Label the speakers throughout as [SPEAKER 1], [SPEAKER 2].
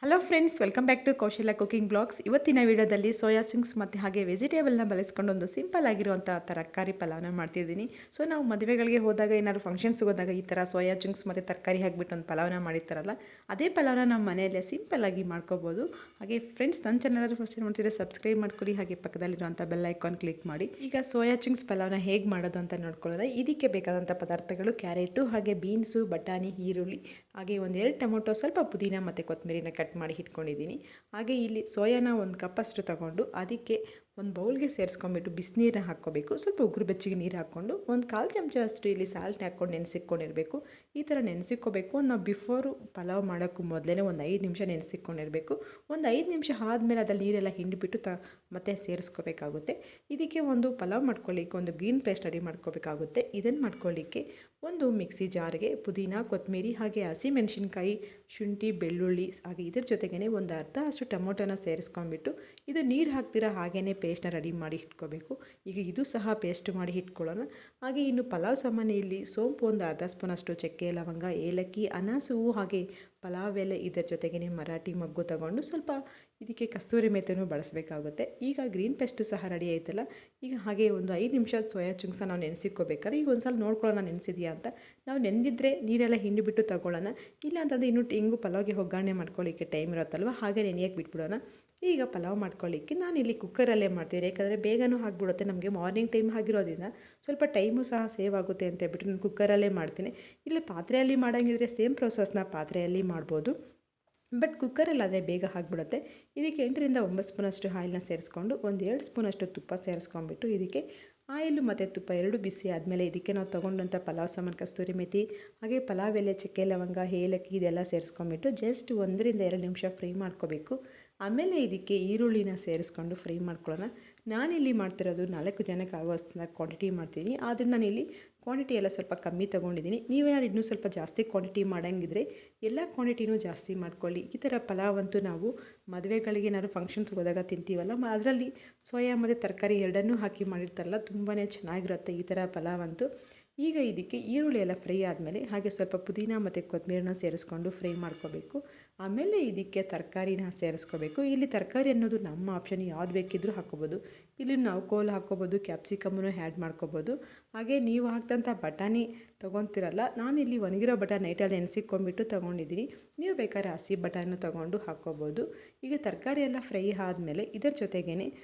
[SPEAKER 1] Hello friends, welcome back to Kaushalya cooking blogs. ಇವತ್ತಿನ ವಿಡಿಯೋದಲ್ಲಿ soya chunks ಮತ್ತು ಹಾಗೆ ವೆಜಿಟೇಬಲ್ನ ಬಳಸ್ಕೊಂಡು ಒಂದು ಸಿಂಪಲ್ ಆಗಿರುವಂಥ ತರಕಾರಿ ಪಲಾವ್ನ ಮಾಡ್ತಿದ್ದೀನಿ. ಸೊ ನಾವು ಮದುವೆಗಳಿಗೆ ಹೋದಾಗ ಏನಾದ್ರು ಫಂಕ್ಷನ್ಸ್ಗೆ ಹೋದಾಗ ಈ ಥರ ಸೋಯಾ ಚಂಕ್ಸ್ ಮತ್ತು ತರಕಾರಿ ಹಾಕಿಬಿಟ್ಟು ಒಂದು ಪಲಾವ್ನ ಮಾಡಿರ್ತಾರಲ್ಲ, ಅದೇ ಪಲಾವ್ನ ನಮ್ಮ ಮನೆಯಲ್ಲೇ ಸಿಂಪಲ್ಲಾಗಿ ಮಾಡ್ಕೋಬೋದು. ಹಾಗೆ ಫ್ರೆಂಡ್ಸ್, ನನ್ನ ಚಾನಲ್ ಫಸ್ಟ್ ಏನು ಮಾಡ್ತಿದ್ರೆ ಸಬ್ಸ್ಕ್ರೈಬ್ ಮಾಡ್ಕೊಳ್ಳಿ, ಹಾಗೆ ಪಕ್ಕದಲ್ಲಿರುವಂಥ ಬೆಲ್ ಐಕಾನ್ ಕ್ಲಿಕ್ ಮಾಡಿ. ಈಗ ಸೋಯಾ ಚಂಕ್ಸ್ ಪಲಾವ್ನ ಹೇಗೆ ಮಾಡೋದು ಅಂತ ನೋಡ್ಕೊಳ್ಳೋಣ. ಇದಕ್ಕೆ ಬೇಕಾದಂಥ ಪದಾರ್ಥಗಳು ಕ್ಯಾರೆಟು, ಹಾಗೆ ಬೀನ್ಸು, ಬಟಾಣಿ, ಈರುಳ್ಳಿ, ಹಾಗೆ ಒಂದೆರಡು ಟೊಮೊಟೊ, ಸ್ವಲ್ಪ ಪುದೀನ ಮತ್ತು ಕೊತ್ತಂಬರಿನ ಕಟ್ ಮಾಡಿ ಇಟ್ಕೊಂಡಿದ್ದೀನಿ. ಹಾಗೆ ಇಲ್ಲಿ ಸೋಯಾನ ಒಂದು ಕಪ್ಪಷ್ಟು ತಗೊಂಡು ಅದಕ್ಕೆ ಒಂದು ಬೌಲ್ಗೆ ಸೇರಿಸ್ಕೊಂಬಿಟ್ಟು ಬಿಸಿನೀರನ್ನ ಹಾಕ್ಕೋಬೇಕು. ಸ್ವಲ್ಪ ಉಗುರು ಬೆಚ್ಚಗೆ ನೀರು ಹಾಕ್ಕೊಂಡು ಒಂದು 1/4 ಚಮಚ ಅಷ್ಟು ಇಲ್ಲಿ ಸಾಲ್ಟ್ ಹಾಕ್ಕೊಂಡು ನೆನೆಸಿಟ್ಕೊಂಡಿರಬೇಕು. ಈ ಥರ ನೆನೆಸಿಕ್ಕೋಬೇಕು. ನಾವು ಬಿಫೋರು ಪಲಾವ್ ಮಾಡೋಕ್ಕೂ ಮೊದಲೇ ಒಂದು 5 ನಿಮಿಷ ನೆನೆಸಿಟ್ಕೊಂಡಿರಬೇಕು. ಒಂದು 5 ನಿಮಿಷ ಆದಮೇಲೆ ಅದ್ರಲ್ಲಿ ನೀರೆಲ್ಲ ಹಿಂಡಿಬಿಟ್ಟು ಮತ್ತೆ ಸೇರಿಸ್ಕೋಬೇಕಾಗುತ್ತೆ. ಇದಕ್ಕೆ ಒಂದು ಪಲಾವ್ ಮಾಡ್ಕೊಳ್ಳಿಕ್ಕೆ ಒಂದು ಗ್ರೀನ್ ಪೇಸ್ಟ್ ರೆಡಿ ಮಾಡ್ಕೋಬೇಕಾಗುತ್ತೆ. ಇದನ್ನು ಮಾಡ್ಕೊಳ್ಳಿಕ್ಕೆ ಒಂದು ಮಿಕ್ಸಿ ಜಾರ್ಗೆ ಪುದೀನ, ಕೊತ್ತಂಬರಿ, ಹಾಗೆ ಹಸಿಮೆಣಸಿನ್ಕಾಯಿ, ಶುಂಠಿ, ಬೆಳ್ಳುಳ್ಳಿ, ಹಾಗೆ ಇದ್ರ ಜೊತೆಗೇ ಒಂದು ಅರ್ಧ ಅಷ್ಟು ಟೊಮೊಟೊನ ಸೇರಿಸ್ಕೊಂಡ್ಬಿಟ್ಟು ಇದು ನೀರು ಹಾಕ್ತೀರಾ ಹಾಗೇ ಪೇಸ್ಟ್ನ ರೆಡಿ ಮಾಡಿ ಇಟ್ಕೋಬೇಕು. ಈಗ ಇದು ಸಹ ಪೇಸ್ಟ್ ಮಾಡಿ ಇಟ್ಕೊಳ್ಳೋಣ. ಹಾಗೆ ಇನ್ನು ಪಲಾವ್ ಸಾಮಾನು ಇಲ್ಲಿ ಸೋಂಪು ಒಂದು ಅರ್ಧ ಸ್ಪೂನಷ್ಟು, ಚಕ್ಕೆ, ಲವಂಗ, ಏಲಕ್ಕಿ, ಅನಾಸು, ಹಾಗೆ ಪಲಾವ್ ಎಲೆ, ಇದರ ಜೊತೆಗೇ ಮರಾಠಿ ಮೊಗ್ಗು ತಗೊಂಡು ಸ್ವಲ್ಪ ಇದಕ್ಕೆ ಕಸ್ತೂರಿ ಮೆಂತ್ಯನೂ ಬಳಸಬೇಕಾಗುತ್ತೆ. ಈಗ ಗ್ರೀನ್ ಪೇಸ್ಟು ಸಹ ರೆಡಿ ಆಯ್ತಲ್ಲ. ಈಗ ಹಾಗೆ ಒಂದು 5 ನಿಮಿಷ ಸೋಯಾ ಚಂಕ್ಸ ನಾವು ನೆನೆಸಿಕ್ಕೋಬೇಕಾದ್ರೆ ಈಗ ಒಂದು ಸಲ ನೋಡ್ಕೊಳ್ಳೋಣ ನೆನೆಸಿದೆಯಾ ಅಂತ. ನಾವು ನೆನೆದಿದ್ದರೆ ನೀರೆಲ್ಲ ಹಿಂಡಿಬಿಟ್ಟು ತಗೊಳ್ಳೋಣ. ಇಲ್ಲ ಅಂತಂದರೆ ಇನ್ನೂ ಹಿಂಗು ಪಲಾವ್ಗೆ ಒಗ್ಗರಣೆ ಮಾಡ್ಕೊಳ್ಳಿಕ್ಕೆ ಟೈಮ್ ಇರುತ್ತಲ್ವ, ಹಾಗೆ ನೆನೆಯಕ್ಕೆ ಬಿಟ್ಬಿಡೋಣ. ಈಗ ಪಲಾವ್ ಮಾಡ್ಕೊಳ್ಳಿಕ್ಕೆ ನಾನಿಲ್ಲಿ ಕುಕ್ಕರಲ್ಲೇ ಮಾಡ್ತೀನಿ, ಯಾಕಂದರೆ ಬೇಗನೂ ಆಗಿಬಿಡುತ್ತೆ. ನಮಗೆ ಮಾರ್ನಿಂಗ್ ಟೈಮ್ ಆಗಿರೋದ್ರಿಂದ ಸ್ವಲ್ಪ ಟೈಮು ಸಹ ಸೇವ್ ಆಗುತ್ತೆ ಅಂತ ಹೇಳ್ಬಿಟ್ಟು ನಾನು ಕುಕ್ಕರಲ್ಲೇ ಮಾಡ್ತೀನಿ. ಇಲ್ಲ ಪಾತ್ರೆಯಲ್ಲಿ ಮಾಡೋಂಗಿದ್ರೆ ಸೇಮ್ ಪ್ರೊಸೆಸ್ನ ಪಾತ್ರೆಯಲ್ಲಿ ಮಾಡ್ಬೋದು, ಬಟ್ ಕುಕ್ಕರಲ್ಲಾದರೆ ಬೇಗ ಆಗಿಬಿಡುತ್ತೆ. ಇದಕ್ಕೆ 8 ರಿಂದ 9 ಸ್ಪೂನಷ್ಟು ಆಯಿಲ್ನ ಸೇರಿಸ್ಕೊಂಡು ಒಂದು 2 ಸ್ಪೂನಷ್ಟು ತುಪ್ಪ ಸೇರಿಸ್ಕೊಂಡ್ಬಿಟ್ಟು ಇದಕ್ಕೆ ಆಯಿಲು ಮತ್ತು ತುಪ್ಪ ಎರಡು ಬಿಸಿ ಆದಮೇಲೆ ಇದಕ್ಕೆ ನಾವು ತೊಗೊಂಡಂಥ ಪಲಾವ್ ಸಾಮಾನು, ಕಸ್ತೂರಿ ಮೆಥಿ, ಹಾಗೆ ಪಲಾವ್ ಎಲೆ, ಚಕ್ಕೆ, ಲವಂಗ, ಏಲಕ್ಕಿ ಇದೆಲ್ಲ ಸೇರಿಸ್ಕೊಂಡ್ಬಿಟ್ಟು ಜಸ್ಟ್ 1 ರಿಂದ 2 ನಿಮಿಷ ಫ್ರೈ ಮಾಡ್ಕೋಬೇಕು. ಆಮೇಲೆ ಇದಕ್ಕೆ ಈರುಳ್ಳಿನ ಸೇರಿಸ್ಕೊಂಡು ಫ್ರೈ ಮಾಡ್ಕೊಳ್ಳೋಣ. ನಾನಿಲ್ಲಿ ಮಾಡ್ತಿರೋದು 4 ಜನಕ್ಕೆ ಆಗೋಷ್ಟು ಕ್ವಾಂಟಿಟಿ ಮಾಡ್ತೀನಿ, ಆದ್ದರಿಂದ ನಾನಿಲ್ಲಿ ಕ್ವಾಂಟಿಟಿ ಎಲ್ಲ ಸ್ವಲ್ಪ ಕಮ್ಮಿ ತೊಗೊಂಡಿದ್ದೀನಿ. ನೀವೇನಾದ್ರು ಇನ್ನೂ ಸ್ವಲ್ಪ ಜಾಸ್ತಿ ಕ್ವಾಂಟಿಟಿ ಮಾಡೋಂಗಿದ್ರೆ ಎಲ್ಲ ಕ್ವಾಂಟಿಟಿನೂ ಜಾಸ್ತಿ ಮಾಡ್ಕೊಳ್ಳಿ. ಈ ಥರ ಪಲಾವ್ ಅಂತೂ ನಾವು ಮದುವೆಗಳಿಗೆ ಏನಾದ್ರು ಫಂಕ್ಷನ್ಸ್ಗೆ ಹೋದಾಗ ತಿಂತೀವಲ್ಲ, ಅದರಲ್ಲಿ ಸೋಯಾ ಮತ್ತು ತರಕಾರಿ ಎರಡನ್ನೂ ಹಾಕಿ ಮಾಡಿರ್ತಾರಲ್ಲ, ತುಂಬಾ ಚೆನ್ನಾಗಿರುತ್ತೆ ಈ ಥರ ಪಲಾವ್ ಅಂತೂ. ಈಗ ಇದಕ್ಕೆ ಈರುಳ್ಳಿ ಎಲ್ಲ ಫ್ರೈ ಆದಮೇಲೆ ಹಾಗೆ ಸ್ವಲ್ಪ ಪುದೀನ ಮತ್ತು ಕೊತ್ತಂಬರಿನ ಸೇರಿಸ್ಕೊಂಡು ಫ್ರೈ ಮಾಡ್ಕೋಬೇಕು. ಆಮೇಲೆ ಇದಕ್ಕೆ ತರಕಾರಿನ ಸೇರಿಸ್ಕೋಬೇಕು. ಇಲ್ಲಿ ತರಕಾರಿ ಅನ್ನೋದು ನಮ್ಮ ಆಪ್ಷನ್, ಯಾವ್ದು ಬೇಕಿದ್ದರೂ ಹಾಕ್ಕೋಬೋದು. ಇಲ್ಲಿ ನಾವು ಕೋಲ್ ಹಾಕ್ಕೋಬೋದು, ಕ್ಯಾಪ್ಸಿಕಮ್ಮನ್ನು ಆ್ಯಡ್ ಮಾಡ್ಕೋಬೋದು. ಹಾಗೆ ನೀವು ಹಾಕಿದಂಥ ಬಟಾಣಿ ತೊಗೊತಿರಲ್ಲ, ನಾನಿಲ್ಲಿ ಒಣಗಿರೋ ಬಟಾಣಿ ನೈಟಲ್ಲಿ ನೆನೆಸಿಕ್ಕೊಂಬಿಟ್ಟು ತೊಗೊಂಡಿದ್ದೀನಿ. ನೀವು ಬೇಕಾದ್ರೆ ಹಸಿ ಬಟಾಣಿನ ತೊಗೊಂಡು ಹಾಕ್ಕೋಬೋದು. ಈಗ ತರಕಾರಿ ಎಲ್ಲ ಫ್ರೈ ಆದಮೇಲೆ ಇದರ ಜೊತೆಗೇ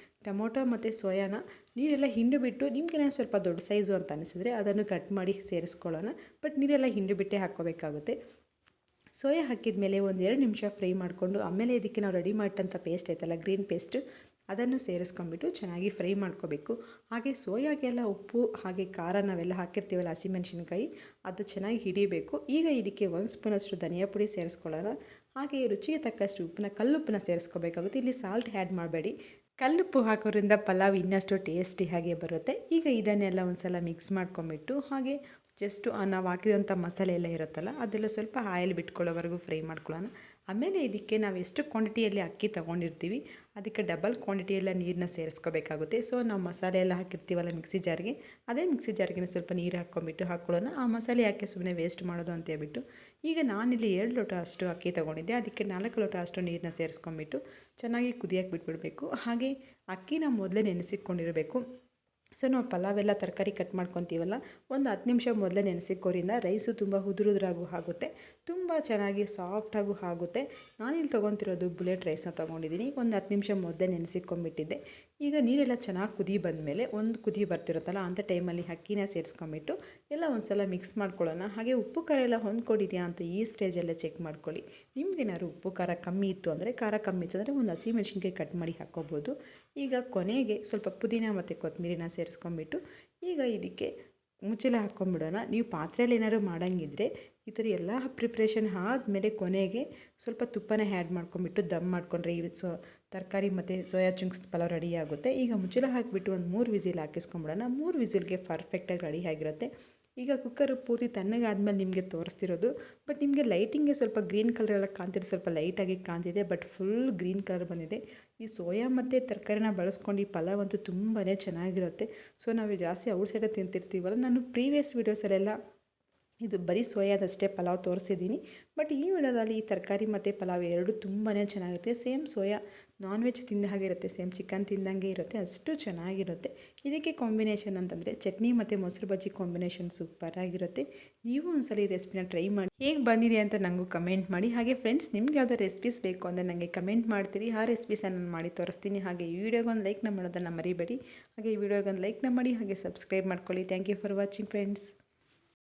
[SPEAKER 1] ಟೊಮೊಟೊ ಮತ್ತು ಸೋಯಾನ ನೀರೆಲ್ಲ ಹಿಂಡಿಬಿಟ್ಟು, ನಿಮ್ಗೇನೋ ಸ್ವಲ್ಪ ದೊಡ್ಡ ಸೈಜು ಅಂತ ಅನಿಸಿದ್ರೆ ಅದನ್ನು ಕಟ್ ಮಾಡಿ ಸೇರಿಸ್ಕೊಳ್ಳೋಣ, ಬಟ್ ನೀರೆಲ್ಲ ಹಿಂಡಿಬಿಟ್ಟೇ ಹಾಕ್ಕೋಬೇಕಾಗುತ್ತೆ. ಸೋಯಾ ಹಾಕಿದ ಮೇಲೆ ಒಂದು 2 ನಿಮಿಷ ಫ್ರೈ ಮಾಡಿಕೊಂಡು ಆಮೇಲೆ ಇದಕ್ಕೆ ನಾವು ರೆಡಿ ಮಾಡಿಟ್ಟಂಥ ಪೇಸ್ಟ್ ಐತಲ್ಲ, ಗ್ರೀನ್ ಪೇಸ್ಟ್, ಅದನ್ನು ಸೇರಿಸ್ಕೊಂಡ್ಬಿಟ್ಟು ಚೆನ್ನಾಗಿ ಫ್ರೈ ಮಾಡ್ಕೋಬೇಕು. ಹಾಗೆ ಸೋಯಾಗೆಲ್ಲ ಉಪ್ಪು ಹಾಗೆ ಖಾರ ನಾವೆಲ್ಲ ಹಾಕಿರ್ತೀವಲ್ಲ, ಹಸಿಮೆಣಸಿನ್ಕಾಯಿ, ಅದು ಚೆನ್ನಾಗಿ ಹಿಡಿಬೇಕು. ಈಗ ಇದಕ್ಕೆ 1 ಸ್ಪೂನಷ್ಟು ಧನಿಯಾ ಪುಡಿ ಸೇರಿಸ್ಕೊಳ್ಳೋಣ. ಹಾಗೆ ರುಚಿಗೆ ತಕ್ಕಷ್ಟು ಉಪ್ಪನ್ನ, ಕಲ್ಲುಪ್ಪನ್ನ ಸೇರಿಸ್ಕೋಬೇಕಾಗುತ್ತೆ. ಇಲ್ಲಿ ಸಾಲ್ಟ್ ಆ್ಯಡ್ ಮಾಡಬೇಡಿ. ಕಲ್ಲುಪ್ಪು ಹಾಕೋದ್ರಿಂದ ಪಲಾವ್ ಇನ್ನಷ್ಟು ಟೇಸ್ಟಿಯಾಗಿ ಬರುತ್ತೆ. ಈಗ ಇದನ್ನೆಲ್ಲ ಒಂದು ಸಲ ಮಿಕ್ಸ್ ಮಾಡ್ಕೊಂಬಿಟ್ಟು ಹಾಗೆ ಜಸ್ಟು ನಾವು ಹಾಕಿದಂಥ ಮಸಾಲೆ ಎಲ್ಲ ಇರುತ್ತಲ್ಲ, ಅದೆಲ್ಲ ಸ್ವಲ್ಪ ಆಯಿಲ್ ಬಿಟ್ಕೊಳ್ಳೋವರೆಗೂ ಫ್ರೈ ಮಾಡ್ಕೊಳ್ಳೋಣ. ಆಮೇಲೆ ಇದಕ್ಕೆ ನಾವು ಎಷ್ಟು ಕ್ವಾಂಟಿಟಿಯಲ್ಲಿ ಅಕ್ಕಿ ತೊಗೊಂಡಿರ್ತೀವಿ ಅದಕ್ಕೆ ಡಬಲ್ ಕ್ವಾಂಟಿಟಿಯೆಲ್ಲ ನೀರನ್ನ ಸೇರಿಸ್ಕೋಬೇಕಾಗುತ್ತೆ. ಸೊ ನಾವು ಮಸಾಲೆ ಎಲ್ಲ ಹಾಕಿರ್ತೀವಲ್ಲ ಮಿಕ್ಸಿ ಜಾರ್ಗೆ, ಅದೇ ಮಿಕ್ಸಿ ಜಾರ್ಗೆ ಸ್ವಲ್ಪ ನೀರು ಹಾಕ್ಕೊಳ್ಳೋಣ. ಆ ಮಸಾಲೆ ಯಾಕೆ ಸುಮ್ಮನೆ ವೇಸ್ಟ್ ಮಾಡೋದು ಅಂತ ಹೇಳ್ಬಿಟ್ಟು ಈಗ ನಾನಿಲ್ಲಿ 2 ಲೋಟ ಅಷ್ಟು ಅಕ್ಕಿ ತೊಗೊಂಡಿದ್ದೆ, ಅದಕ್ಕೆ 4 ಲೋಟ ಅಷ್ಟು ನೀರನ್ನ ಸೇರಿಸ್ಕೊಂಬಿಟ್ಟು ಚೆನ್ನಾಗಿ ಕುದಿಯೋಕ್ಕೆ ಬಿಟ್ಬಿಡಬೇಕು. ಹಾಗೆ ಅಕ್ಕಿನ ಮೊದಲೇ ನೆನೆಸಿಟ್ಕೊಂಡಿರಬೇಕು. ಸೊ ನಾವು ಪಲಾವೆಲ್ಲ ತರಕಾರಿ ಕಟ್ ಮಾಡ್ಕೊತೀವಲ್ಲ, ಒಂದು 10 ನಿಮಿಷ ಮೊದಲೇ ನೆನೆಸಿಕ್ಕೋರಿಂದ ರೈಸು ತುಂಬ ಉದುರುದ್ರಾಗೂ ಆಗುತ್ತೆ, ತುಂಬ ಚೆನ್ನಾಗಿ ಸಾಫ್ಟಾಗೂ ಆಗುತ್ತೆ. ನಾನಿಲ್ಲಿ ತೊಗೊತಿರೋದು ಬುಲೆಟ್ ರೈಸ್ನ ತೊಗೊಂಡಿದ್ದೀನಿ. ಒಂದು 10 ನಿಮಿಷ ಮೊದಲೇ ನೆನೆಸಿಕ್ಕೊಂಬಿಟ್ಟಿದ್ದೆ. ಈಗ ನೀರೆಲ್ಲ ಚೆನ್ನಾಗಿ ಕುದಿ ಬಂದಮೇಲೆ, ಒಂದು ಕುದಿ ಬರ್ತಿರುತ್ತಲ್ಲ ಅಂಥ ಟೈಮಲ್ಲಿ ಅಕ್ಕಿನ ಸೇರಿಸ್ಕೊಂಬಿಟ್ಟು ಎಲ್ಲ ಒಂದು ಸಲ ಮಿಕ್ಸ್ ಮಾಡ್ಕೊಳ್ಳೋಣ. ಹಾಗೆ ಉಪ್ಪು ಖಾರ ಎಲ್ಲ ಹೊಂದ್ಕೊಂಡಿದೆಯಾ ಅಂತ ಈ ಸ್ಟೇಜಲ್ಲೇ ಚೆಕ್ ಮಾಡ್ಕೊಳ್ಳಿ. ನಿಮ್ಗೇನಾದ್ರು ಉಪ್ಪು ಖಾರ ಕಮ್ಮಿ ಇತ್ತು ಅಂದರೆ, ಖಾರ ಕಮ್ಮಿ ಇತ್ತು ಅಂದರೆ ಒಂದು ಹಸಿಮೆಣಸಿನ್ಕಾಯಿ ಕಟ್ ಮಾಡಿ ಹಾಕ್ಕೋಬೋದು. ಈಗ ಕೊನೆಗೆ ಸ್ವಲ್ಪ ಪುದೀನ ಮತ್ತು ಕೊತ್ತಂಬರಿನ ಸೇರಿಸ್ಕೊಂಬಿಟ್ಟು ಈಗ ಇದಕ್ಕೆ ಮುಚ್ಚಳ ಹಾಕ್ಕೊಂಬಿಡೋಣ. ನೀವು ಪಾತ್ರೆಯಲ್ಲಿ ಏನಾದ್ರು ಮಾಡೋಂಗಿದ್ರೆ ಈ ಥರ ಎಲ್ಲ ಪ್ರಿಪ್ರೇಷನ್ ಆದಮೇಲೆ ಕೊನೆಗೆ ಸ್ವಲ್ಪ ತುಪ್ಪನ ಆ್ಯಡ್ ಮಾಡ್ಕೊಂಬಿಟ್ಟು ದಮ್ ಮಾಡ್ಕೊಂಡ್ರೆ ಈ ತರಕಾರಿ ಮತ್ತು ಸೋಯಾ ಚಂಕ್ಸ್ ಪಲಾವ್ ರೆಡಿ ಆಗುತ್ತೆ. ಈಗ ಮುಚ್ಚಳ ಹಾಕಿಬಿಟ್ಟು ಒಂದು 3 ವಿಸಿಲ್ ಹಾಕಿಸ್ಕೊಂಬಿಡೋಣ. 3 ವಿಸಿಲ್ಗೆ ಪರ್ಫೆಕ್ಟಾಗಿ ರೆಡಿ ಆಗಿರುತ್ತೆ. ಈಗ ಕುಕ್ಕರ್ ಪೂರ್ತಿ ತಣ್ಣಗಾದ್ಮೇಲೆ ನಿಮಗೆ ತೋರಿಸ್ತಿರೋದು, ಬಟ್ ನಿಮಗೆ ಲೈಟಿಂಗ್ಗೆ ಸ್ವಲ್ಪ ಗ್ರೀನ್ ಕಲರ್ ಎಲ್ಲ ಕಾಣ್ತಿದೆ, ಸ್ವಲ್ಪ ಲೈಟಾಗಿ ಕಾಣ್ತಿದೆ, ಬಟ್ ಫುಲ್ ಗ್ರೀನ್ ಕಲರ್ ಬಂದಿದೆ. ಈ ಸೋಯಾ ಮತ್ತು ತರಕಾರಿನ ಬಳಸ್ಕೊಂಡು ಈ ಪಲಾವ್ ಅಂತೂ ತುಂಬಾ ಚೆನ್ನಾಗಿರುತ್ತೆ. ಸೊ ನಾವು ಜಾಸ್ತಿ ಔಟ್ ಸೈಡಲ್ಲಿ ತಿಂತಿರ್ತೀವಲ್ಲ, ನಾನು ಪ್ರೀವಿಯಸ್ ವೀಡಿಯೋಸಲ್ಲೆಲ್ಲ ಇದು ಬರೀ ಸೋಯಾದಷ್ಟೇ ಪಲಾವ್ ತೋರಿಸಿದ್ದೀನಿ. ಬಟ್ ಈ ವಿಡಿಯೋದಲ್ಲಿ ಈ ತರಕಾರಿ ಮತ್ತು ಪಲಾವ್ ಎರಡು ತುಂಬಾ ಚೆನ್ನಾಗಿರುತ್ತೆ. ಸೇಮ್ ಸೋಯಾ ನಾನ್ ವೆಜ್ ತಿಂದ ಹಾಗೆ ಇರುತ್ತೆ, ಸೇಮ್ ಚಿಕನ್ ತಿಂದಂಗೆ ಇರುತ್ತೆ, ಅಷ್ಟು ಚೆನ್ನಾಗಿರುತ್ತೆ. ಇದಕ್ಕೆ ಕಾಂಬಿನೇಷನ್ ಅಂತಂದರೆ ಚಟ್ನಿ ಮತ್ತು ಮೊಸರು ಬಜ್ಜಿ ಕಾಂಬಿನೇಷನ್ ಸೂಪರಾಗಿರುತ್ತೆ. ನೀವು ಒಂದ್ಸಲ ಈ ರೆಸಿಪಿನ ಟ್ರೈ ಮಾಡಿ ಹೇಗೆ ಬಂದಿದೆ ಅಂತ ನನಗೂ ಕಮೆಂಟ್ ಮಾಡಿ. ಹಾಗೆ ಫ್ರೆಂಡ್ಸ್, ನಿಮ್ಗೆ ಯಾವುದೋ ರೆಸಿಪೀಸ್ ಬೇಕು ಅಂದರೆ ನನಗೆ ಕಮೆಂಟ್ ಮಾಡ್ತೀರಿ, ಆ ರೆಸಿಪೀಸನ್ನು ನಾನು ಮಾಡಿ ತೋರಿಸ್ತೀನಿ. ಹಾಗೆ ಈ ವಿಡಿಯೋಗೊಂದು ಲೈಕ್ನ ಮಾಡೋದನ್ನು ಮರಿಬೇಡಿ. ಹಾಗೆ ಈ ವಿಡಿಯೋಗೊಂದು ಲೈಕ್ನ ಮಾಡಿ, ಹಾಗೆ ಸಬ್ಸ್ಕ್ರೈಬ್ ಮಾಡ್ಕೊಳ್ಳಿ. Thank you for watching friends.